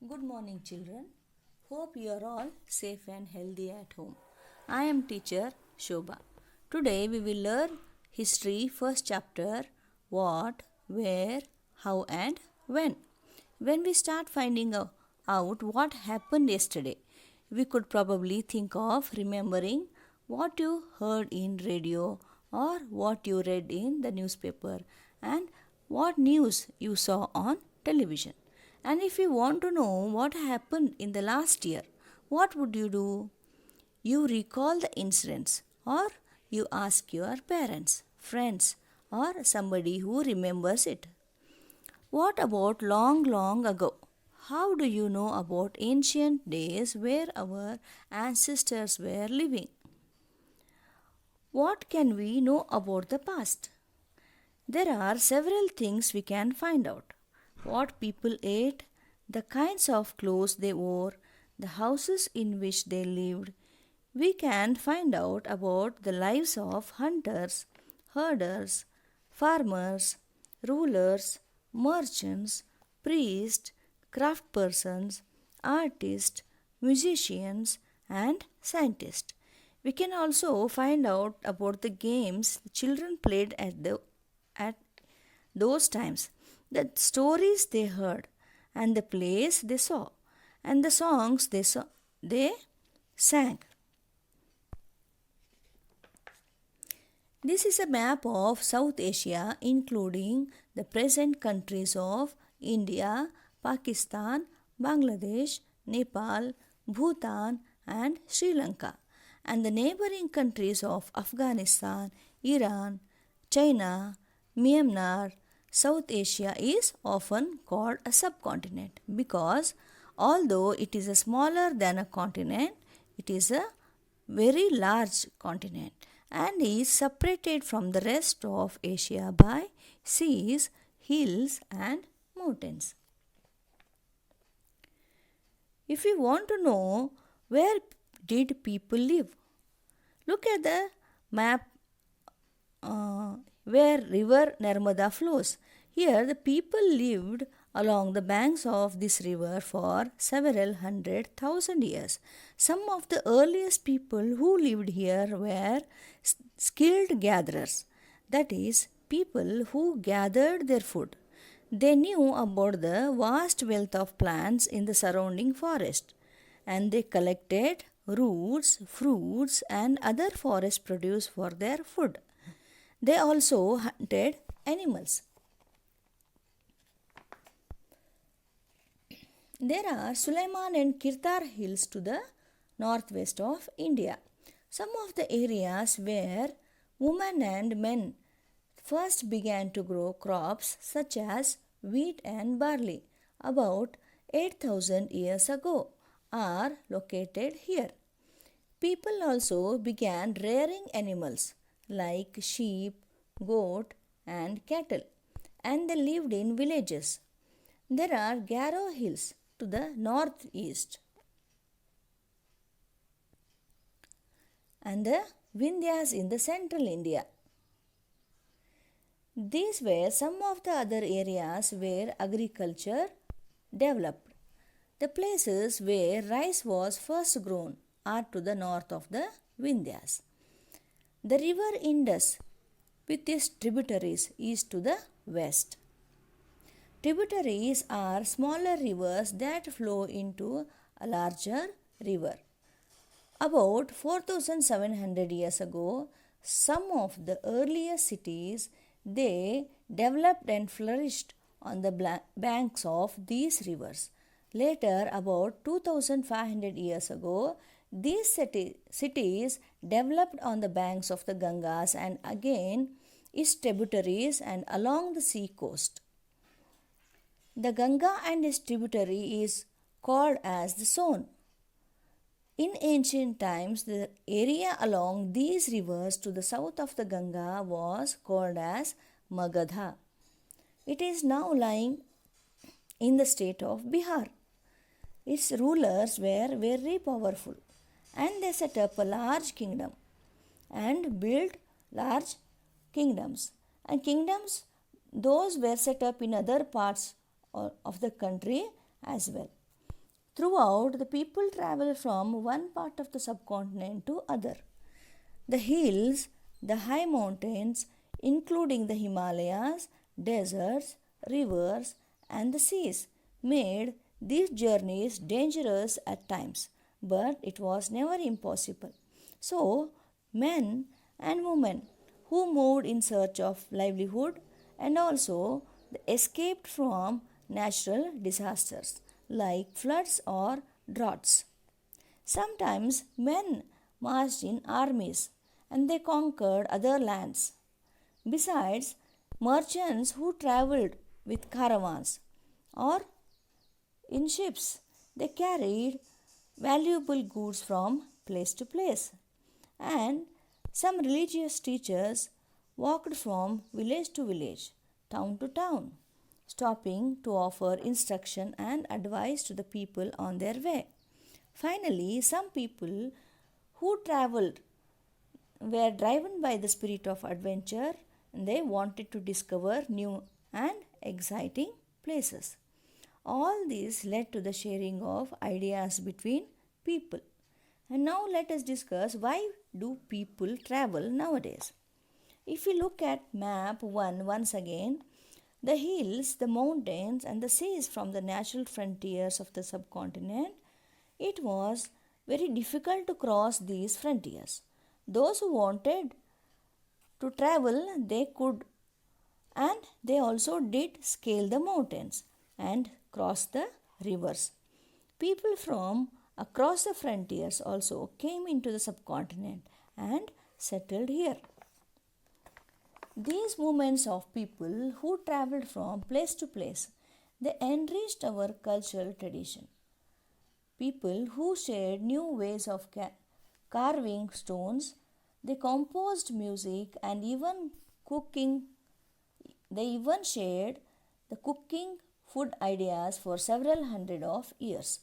Good morning, children. Hope you are all safe and healthy at home. I am teacher Shobha. Today we will learn history first chapter what, where, how and when. When we start finding out what happened yesterday, we could probably think of remembering what you heard in radio or what you read in the newspaper and what news you saw on television. And if you want to know what happened in the last year, what would you do? You recall the incidents or you ask your parents, friends, or somebody who remembers it. What about long, long ago? How do you know about ancient days where our ancestors were living? What can we know about the past? There are several things we can find out. What people ate, the kinds of clothes they wore, the houses in which they lived. We can find out about the lives of hunters, herders, farmers, rulers, merchants, priests, craftspersons, artists, musicians, and scientists. We can also find out about the games the children played at those times, the stories they heard, and the plays they saw, and the songs they sang. This is a map of South Asia, including the present countries of India, Pakistan, Bangladesh, Nepal, Bhutan, and Sri Lanka, and the neighboring countries of Afghanistan, Iran, China, Myanmar. South Asia is often called a subcontinent because although it is smaller than a continent, it is a very large continent and is separated from the rest of Asia by seas, hills, and mountains. If you want to know where did people live, look at the map where river Narmada flows. Here the people lived along the banks of this river for several 100,000 years. Some of the earliest people who lived here were skilled gatherers, that is, people who gathered their food. They knew about the vast wealth of plants in the surrounding forest and they collected roots, fruits, and other forest produce for their food. They also hunted animals. There are Sulaiman and Kirthar hills to the northwest of India. Some of the areas where women and men first began to grow crops such as wheat and barley about 8,000 years ago are located here. People also began rearing animals like sheep, goat, and cattle, and they lived in villages. There are Garo hills to the northeast and the Vindhyas in the central India. These were some of the other areas where agriculture developed. The places where rice was first grown are to the north of the Vindhyas. The river Indus with its tributaries is to the west. Tributaries are smaller rivers that flow into a larger river. About 4,700 years ago, some of the earliest cities they developed and flourished on the banks of these rivers. Later, about 2,500 years ago, these cities developed on the banks of the Gangas and again its tributaries and along the sea coast. The Ganga and its tributary is called as the Son. In ancient times, the area along these rivers to the south of the Ganga was called as Magadha. It is now lying in the state of Bihar. Its rulers were very powerful and they set up a large kingdom and built large kingdoms. And kingdoms, those were set up in other parts of the country as well. Throughout, the people travel from one part of the subcontinent to other. The hills, the high mountains, including the Himalayas, deserts, rivers, and the seas, made these journeys dangerous at times, but it was never impossible. So, men and women who moved in search of livelihood and also escaped from natural disasters like floods or droughts. Sometimes men marched in armies and they conquered other lands. Besides, merchants who traveled with caravans or in ships, they carried valuable goods from place to place. And some religious teachers walked from village to village, town to town, stopping to offer instruction and advice to the people on their way. Finally, some people who traveled were driven by the spirit of adventure and they wanted to discover new and exciting places. All this led to the sharing of ideas between people. And now let us discuss why do people travel nowadays. If we look at map 1 once again, the hills, the mountains and the seas from the natural frontiers of the subcontinent, it was very difficult to cross these frontiers. Those who wanted to travel, they could, and they also did scale the mountains and cross the rivers. People from across the frontiers also came into the subcontinent and settled here. These movements of people who traveled from place to place, they enriched our cultural tradition. People who shared new ways of carving stones, they composed music and even cooking. They even shared the cooking food ideas for several hundred of years.